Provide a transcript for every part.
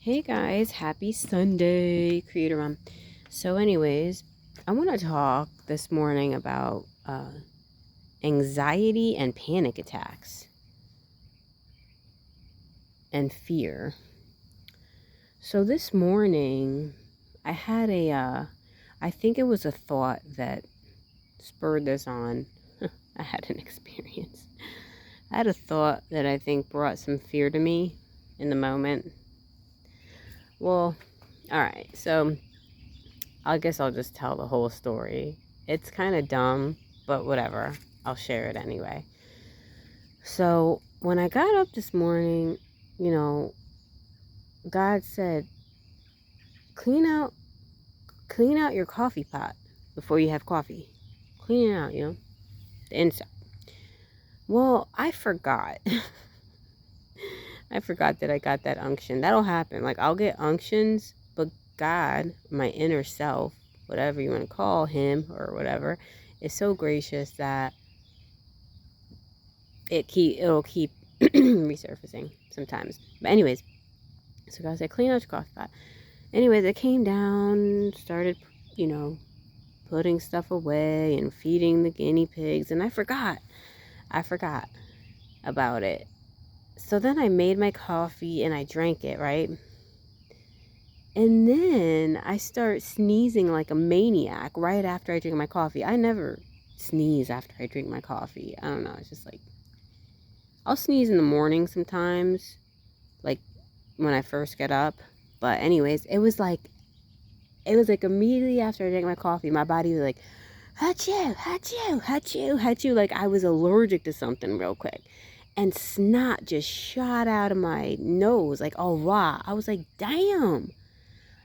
Hey guys, happy Sunday, Creator Mom. So, anyways, I want to talk this morning about anxiety and panic attacks and fear. So, this morning, I had I think it was a thought that spurred this on. I had an experience. I had a thought that I think brought some fear to me in the moment. Well, all right, so I guess I'll just tell the whole story. It's kind of dumb, but whatever. I'll share it anyway. So, when I got up this morning, you know, God said, "Clean out your coffee pot before you have coffee. Clean it out, the inside." Well, I forgot. I forgot that I got that unction. That'll happen. Like, I'll get unctions, but God, my inner self, whatever you want to call him or whatever, is so gracious that it'll keep resurfacing sometimes. But anyways, so God said, clean out your coffee pot. Anyways, I came down, started, putting stuff away and feeding the guinea pigs, and I forgot about it. So then I made my coffee and I drank it, right? And then I start sneezing like a maniac right after I drink my coffee. I never sneeze after I drink my coffee. I don't know. It's just like, I'll sneeze in the morning sometimes, like when I first get up. But anyways, it was like immediately after I drank my coffee, my body was like, achoo, achoo, achoo, achoo. Like I was allergic to something real quick. And snot just shot out of my nose, like, oh, wow. I was like, damn.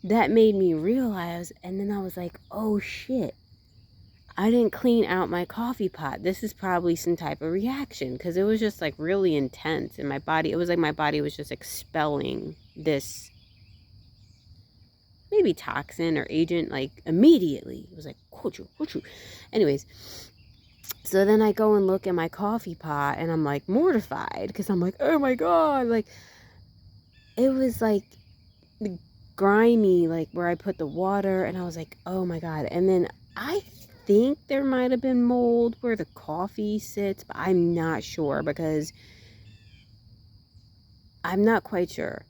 That made me realize, and then I was like, oh, shit. I didn't clean out my coffee pot. This is probably some type of reaction because it was just like really intense in my body. It was like my body was just expelling this maybe toxin or agent like immediately. It was like, whoochoo, whoochoo. Anyways, so then I go and look at my coffee pot and I'm like mortified because I'm like, oh my God. Like, it was like grimy, like where I put the water, and I was like, oh my God. And then I think there might have been mold where the coffee sits, but I'm not sure because I'm not quite sure.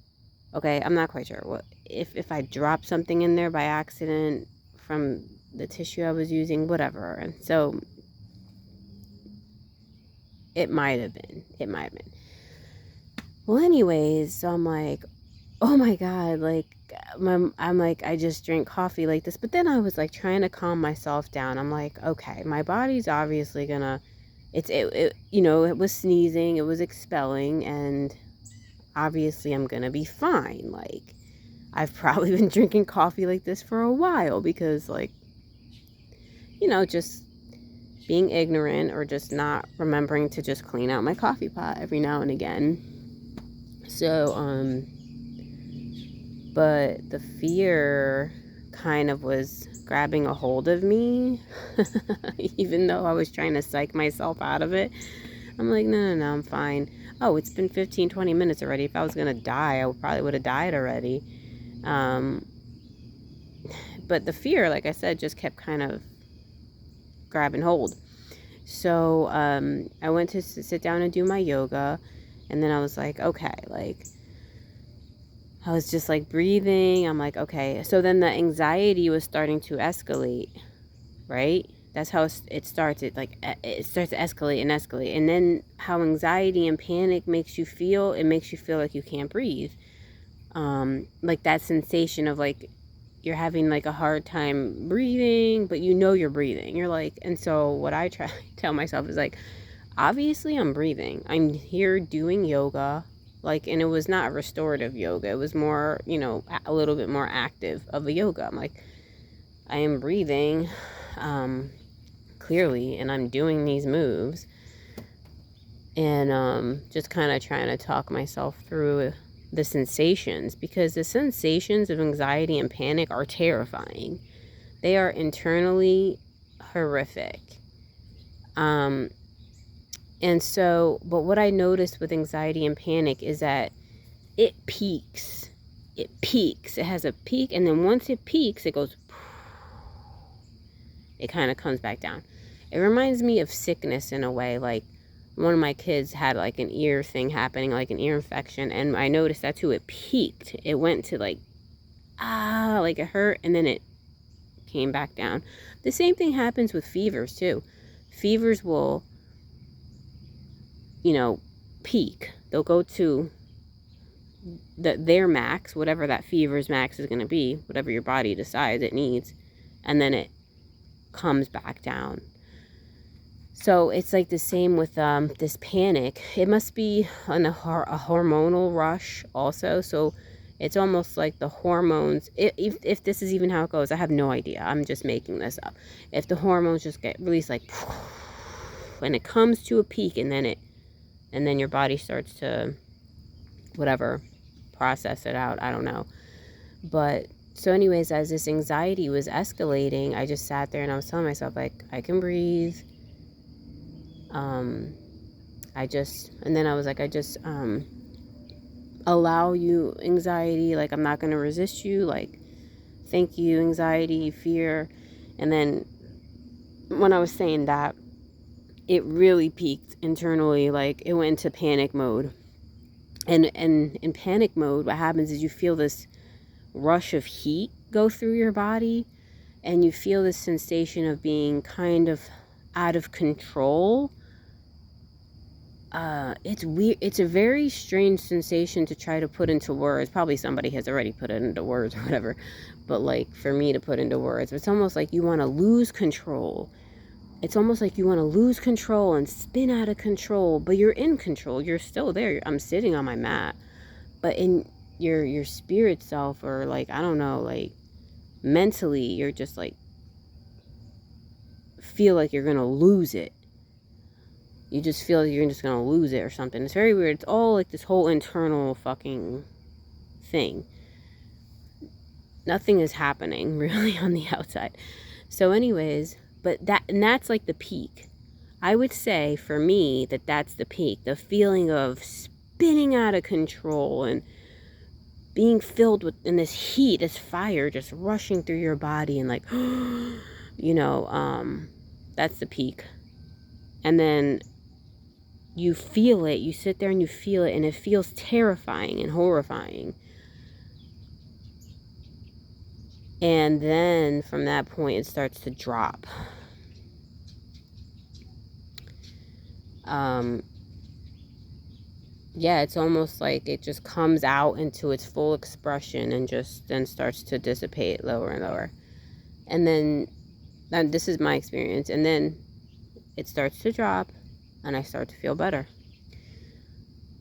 Okay, I'm not quite sure what if I dropped something in there by accident from the tissue I was using, whatever. And so it might have been. Well, anyways, so I'm like, oh my God, like I'm like, I just drink coffee like this. But then I was like trying to calm myself down. I'm like, okay, my body's obviously gonna, it was sneezing, it was expelling, and obviously I'm gonna be fine. Like, I've probably been drinking coffee like this for a while because, like, just being ignorant or just not remembering to just clean out my coffee pot every now and again. So, but the fear kind of was grabbing a hold of me, even though I was trying to psych myself out of it. I'm like, no, I'm fine. Oh, it's been 15, 20 minutes already. If I was going to die, I probably would have died already. But the fear, like I said, just kept kind of grabbing hold. So I went to sit down and do my yoga. And then I was like, okay, like, I was just like breathing. I'm like, okay. So then the anxiety was starting to escalate, right? That's how it starts. It starts to escalate and escalate. And then how anxiety and panic makes you feel, it makes you feel like you can't breathe. Like that sensation of like you're having like a hard time breathing, but you're breathing. You're like, and so what I try to tell myself is like, obviously I'm breathing. I'm here doing yoga. Like, and it was not restorative yoga. It was more, a little bit more active of a yoga. I'm like, I am breathing, clearly, and I'm doing these moves. And just kind of trying to talk myself through the sensations, because the sensations of anxiety and panic are terrifying. They are internally horrific. And so, but what I noticed with anxiety and panic is that it peaks it peaks. It has a peak, and then once it peaks, it goes, it kind of comes back down. It reminds me of sickness in a way. Like, one of my kids had like an ear thing happening, like an ear infection, and I noticed that too. It peaked. It went to like, like it hurt, and then it came back down. The same thing happens with fevers too. Fevers will, peak. They'll go to their max, whatever that fever's max is going to be, whatever your body decides it needs, and then it comes back down. So it's like the same with this panic. It must be a hormonal rush also. So it's almost like the hormones, if this is even how it goes, I have no idea. I'm just making this up. If the hormones just get released like, and it comes to a peak, and then your body starts to, whatever, process it out. I don't know. But so anyways, as this anxiety was escalating, I just sat there and I was telling myself, like, I can breathe. And then I was like, I just allow you, anxiety, like, I'm not going to resist you, like, thank you, anxiety, fear. And then when I was saying that, it really peaked internally, like it went into panic mode. And in panic mode, what happens is you feel this rush of heat go through your body, and you feel this sensation of being kind of out of control. It's weird. It's a very strange sensation to try to put into words. Probably somebody has already put it into words or whatever, but like for me to put into words, it's almost like you want to lose control. It's almost like you want to lose control and spin out of control, but you're in control. You're still there. I'm sitting on my mat, but in your spirit self, or like, I don't know, like mentally, you're just like, feel like you're going to lose it. You just feel like you're just going to lose it or something. It's very weird. It's all like this whole internal fucking thing. Nothing is happening really on the outside. So anyways, but that's like the peak. I would say for me that's the peak. The feeling of spinning out of control and being filled with, in this heat, this fire just rushing through your body, and like, that's the peak. And then you feel it, you sit there and you feel it, and it feels terrifying and horrifying. And then from that point, it starts to drop. Yeah, it's almost like it just comes out into its full expression and just then starts to dissipate lower and lower. And then this is my experience. And then it starts to drop, and I start to feel better.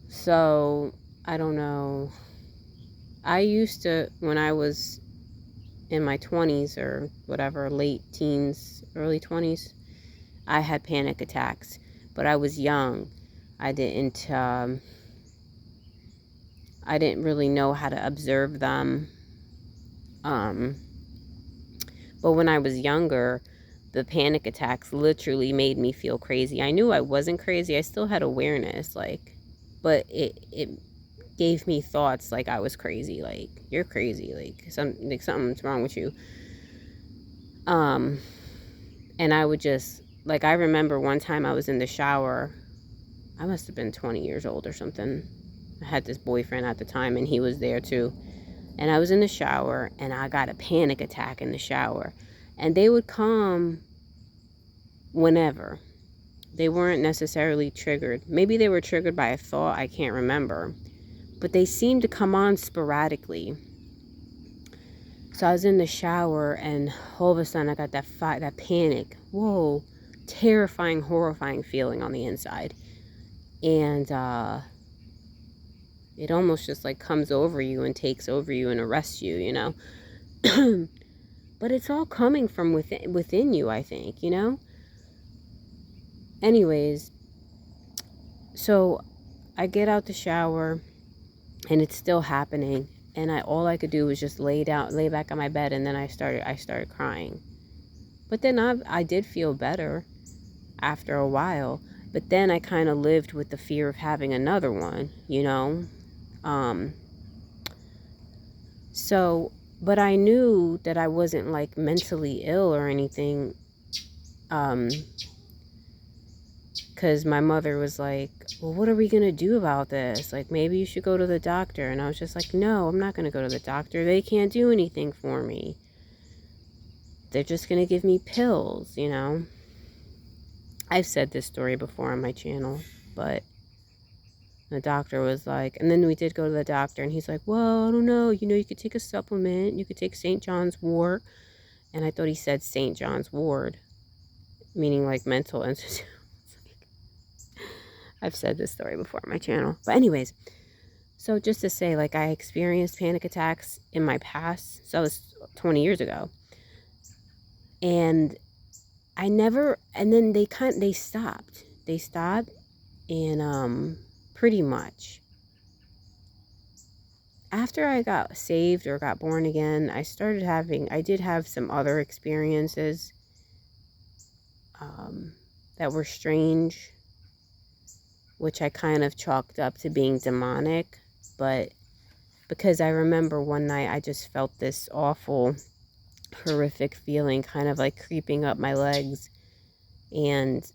So, I don't know. I used to, when I was in my 20s or whatever, late teens, early 20s, I had panic attacks. But I was young. I didn't really know how to observe them. But when I was younger, the panic attacks literally made me feel crazy. I knew I wasn't crazy. I still had awareness, but it gave me thoughts like I was crazy, like, you're crazy, like something's wrong with you. And I would just, like, I remember one time I was in the shower. I must have been 20 years old or something. I had this boyfriend at the time, and he was there too. And I was in the shower, and I got a panic attack in the shower. And they would come whenever. They weren't necessarily triggered. Maybe they were triggered by a thought, I can't remember. But they seemed to come on sporadically. So I was in the shower, and all of a sudden I got that panic. Whoa, terrifying, horrifying feeling on the inside. And it almost just like comes over you and takes over you and arrests you, But it's all coming from within you, I think, Anyways, so I get out the shower, and it's still happening, and all I could do was just lay back on my bed, and then I started crying. But then I did feel better after a while, but then I kind of lived with the fear of having another one, So, but I knew that I wasn't like mentally ill or anything. Because my mother was like, well, what are we going to do about this? Like, maybe you should go to the doctor. And I was just like, no, I'm not going to go to the doctor. They can't do anything for me. They're just going to give me pills, you know? I've said this story before on my channel, but the doctor was like, and then we did go to the doctor, and he's like, well, I don't know. You know, you could take a supplement. You could take St. John's wort. And I thought he said St. John's ward, meaning like mental institute. I've said this story before on my channel. But anyways, so just to say, like, I experienced panic attacks in my past. So it was 20 years ago. And I never, and then they stopped. They stopped, and pretty much after I got saved or got born again, I did have some other experiences that were strange, which I kind of chalked up to being demonic. But because I remember one night I just felt this awful, horrific feeling kind of like creeping up my legs, and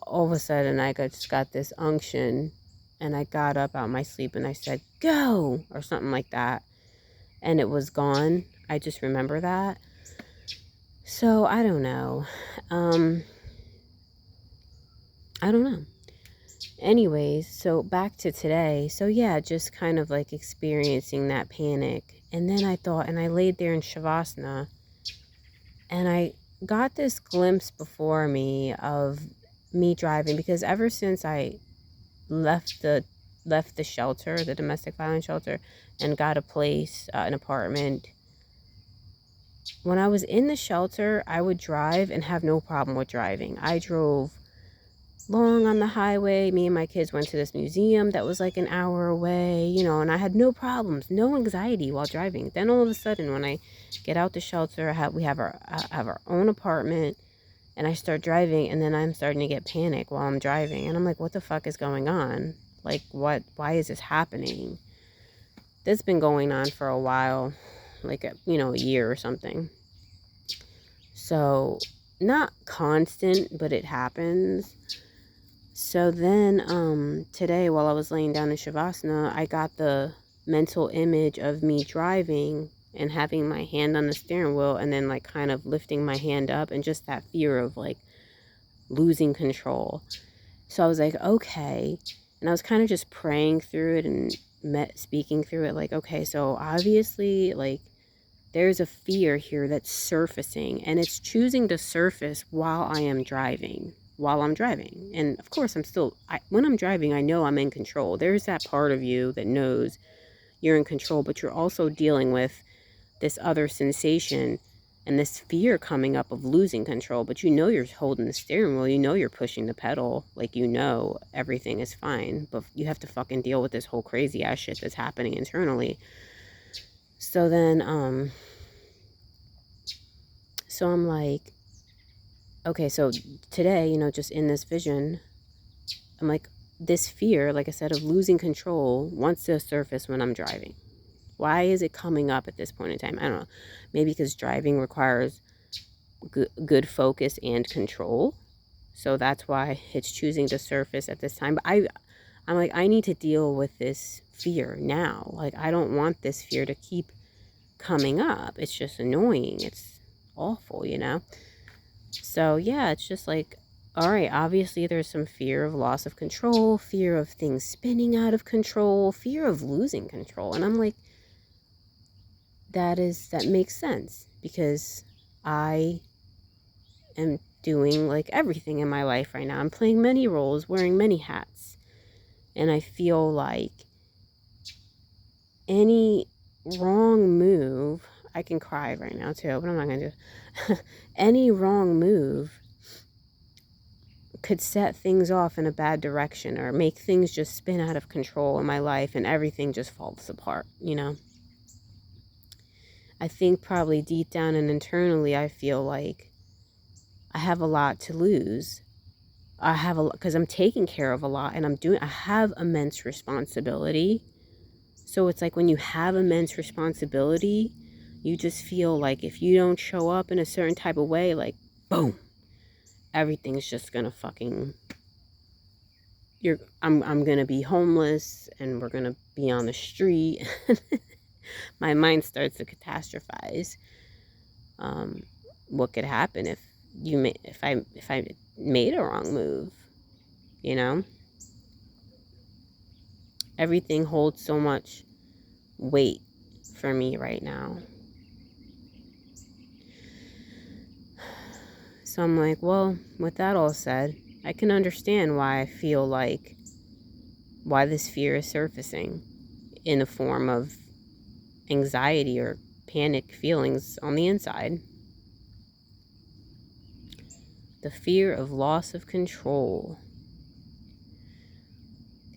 all of a sudden I just got this unction, and I got up out my sleep and I said, go, or something like that, and it was gone. I just remember that. So I don't know. I don't know. Anyways, so back to today. So yeah, just kind of like experiencing that panic. And then I thought, and I laid there in Shavasana, and I got this glimpse before me of me driving, because ever since I left the shelter, the domestic violence shelter, and got a place, an apartment, when I was in the shelter, I would drive and have no problem with driving. I drove long on the highway. Me and my kids went to this museum that was like an hour away, you know, and I had no problems, no anxiety while driving. Then all of a sudden, when I get out the shelter, we have our own apartment, and I start driving, and then I'm starting to get panic while I'm driving, and I'm like, what the fuck is going on? Like, why is this happening? This has been going on for a while, like a year or something. So not constant, but it happens. So then today, while I was laying down in Shavasana, I got the mental image of me driving and having my hand on the steering wheel, and then like kind of lifting my hand up, and just that fear of like losing control. So I was like, okay. And I was kind of just praying through it and speaking through it, like, okay, so obviously like there's a fear here that's surfacing, and it's choosing to surface while I'm driving. And of course, when I'm driving, I know I'm in control. There's that part of you that knows you're in control, but you're also dealing with this other sensation and this fear coming up of losing control. But you know you're holding the steering wheel, you know you're pushing the pedal, like, you know everything is fine, but you have to fucking deal with this whole crazy ass shit that's happening internally. So then so I'm like, okay, so today, just in this vision, I'm like, this fear, like I said, of losing control wants to surface when I'm driving. Why is it coming up at this point in time? I don't know. Maybe because driving requires good focus and control. So that's why it's choosing to surface at this time. But I'm like, I need to deal with this fear now. Like, I don't want this fear to keep coming up. It's just annoying. It's awful, So yeah, it's just like, all right, obviously there's some fear of loss of control, fear of things spinning out of control, fear of losing control. And I'm like, that makes sense, because I am doing like everything in my life right now. I'm playing many roles, wearing many hats. And I feel like any wrong move, I can cry right now too, but I'm not going to do any wrong move could set things off in a bad direction, or make things just spin out of control in my life, and everything just falls apart, I think probably deep down and internally, I feel like I have a lot to lose. Because I'm taking care of a lot, and I have immense responsibility. So it's like when you have immense responsibility, you just feel like if you don't show up in a certain type of way, like, boom, everything's just gonna fucking, I'm gonna be homeless and we're gonna be on the street. My mind starts to catastrophize. What could happen if I made a wrong move, you know? Everything holds so much weight for me right now. So I'm like, well, with that all said, I can understand why I feel like why this fear is surfacing in the form of anxiety or panic feelings on the inside. The fear of loss of control.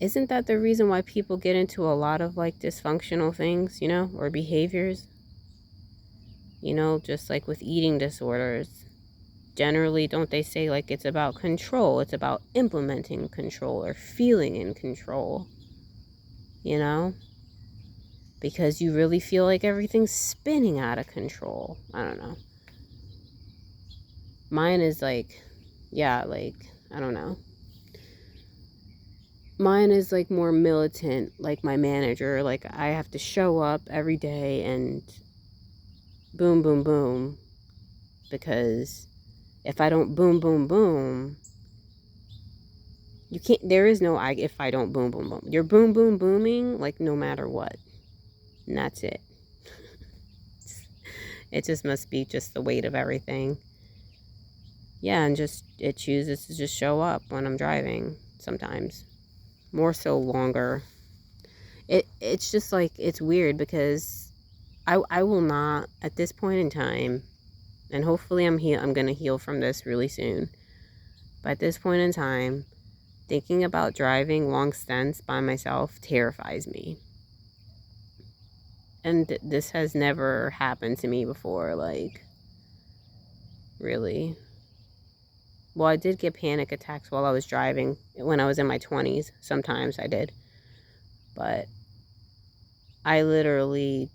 Isn't that the reason why people get into a lot of like dysfunctional things, you know, or behaviors? You know, just like with eating disorders. Generally, don't they say like it's about control? It's about implementing control or feeling in control, you know? Because you really feel like everything's spinning out of control. I don't know. Mine is like, yeah, like, I don't know. Mine is like more militant, like my manager. Like I have to show up every day and boom, boom, boom. Because if I don't boom, boom, boom, you can't, there is no if I don't boom, boom, boom. You're boom, boom, booming, like no matter what. And that's it. It just must be just the weight of everything. Yeah, and just, it chooses to just show up when I'm driving sometimes. More so longer. It's just like, it's weird because I will not, at this point in time, and hopefully I'm going to heal from this really soon. But at this point in time, thinking about driving long stints by myself terrifies me. And this has never happened to me before, like, really. Well, I did get panic attacks while I was driving when I was in my 20s. Sometimes I did. But I literally,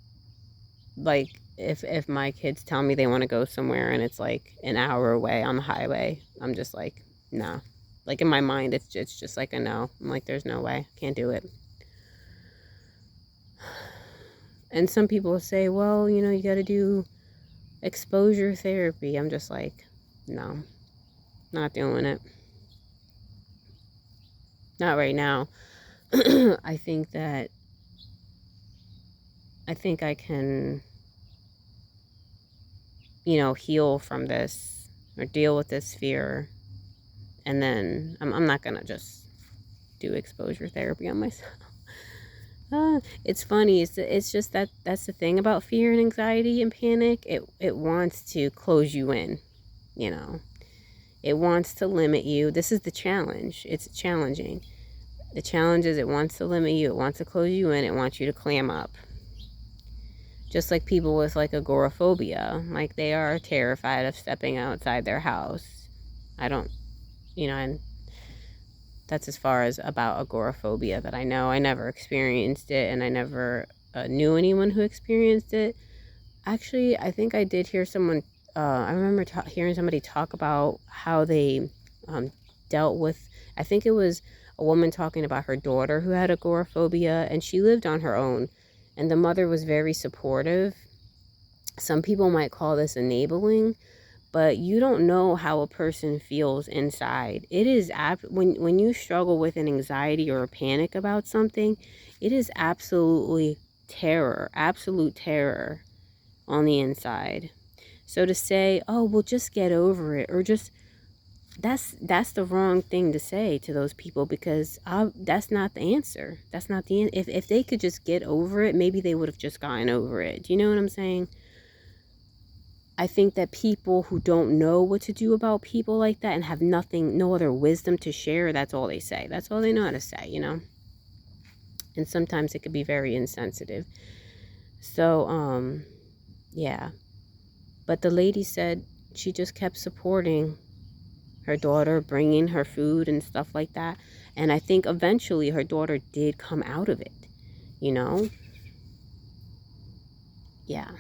like, if my kids tell me they want to go somewhere and it's like an hour away on the highway, I'm just like, no. Like in my mind, it's just like a no. I'm like, there's no way. Can't do it. And some people say, well, you know, you got to do exposure therapy. I'm just like, no, not doing it. Not right now. I think I can, you know, heal from this or deal with this fear. And then I'm not going to just do exposure therapy on myself. It's funny. It's just that's the thing about fear and anxiety and panic. It wants to close you in, you know. It wants to limit you. This is the challenge. It's challenging. The challenge is it wants to limit you. It wants to close you in. It wants you to clam up. Just like people with like agoraphobia. Like they are terrified of stepping outside their house. I don't, you know, and that's as far as about agoraphobia that I know. I never experienced it, and I never knew anyone who experienced it. Actually, I think I did hear someone, I remember hearing somebody talk about how they dealt with, I think it was a woman talking about her daughter who had agoraphobia, and she lived on her own, and the mother was very supportive. Some people might call this enabling, but you don't know how a person feels inside. It is when you struggle with an anxiety or a panic about something, it is absolutely terror, absolute terror on the inside. So to say, oh, well, just get over it, or just, that's the wrong thing to say to those people, because that's not the answer. That's not the if they could just get over it, maybe they would have just gotten over it. Do you know what I'm saying? I think that people who don't know what to do about people like that and have no other wisdom to share, that's all they say. That's all they know how to say, you know? And sometimes it could be very insensitive. So, yeah. But the lady said she just kept supporting her daughter, bringing her food and stuff like that. And I think eventually her daughter did come out of it, you know? yeah.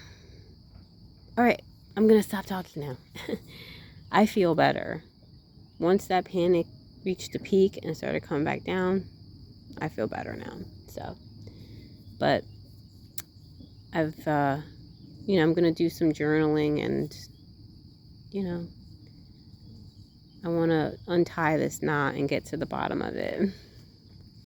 All right, I'm going to stop talking now. I feel better. Once that panic reached a peak and started coming back down, I feel better now. So, but I've, I'm going to do some journaling and, you know, I want to untie this knot and get to the bottom of it.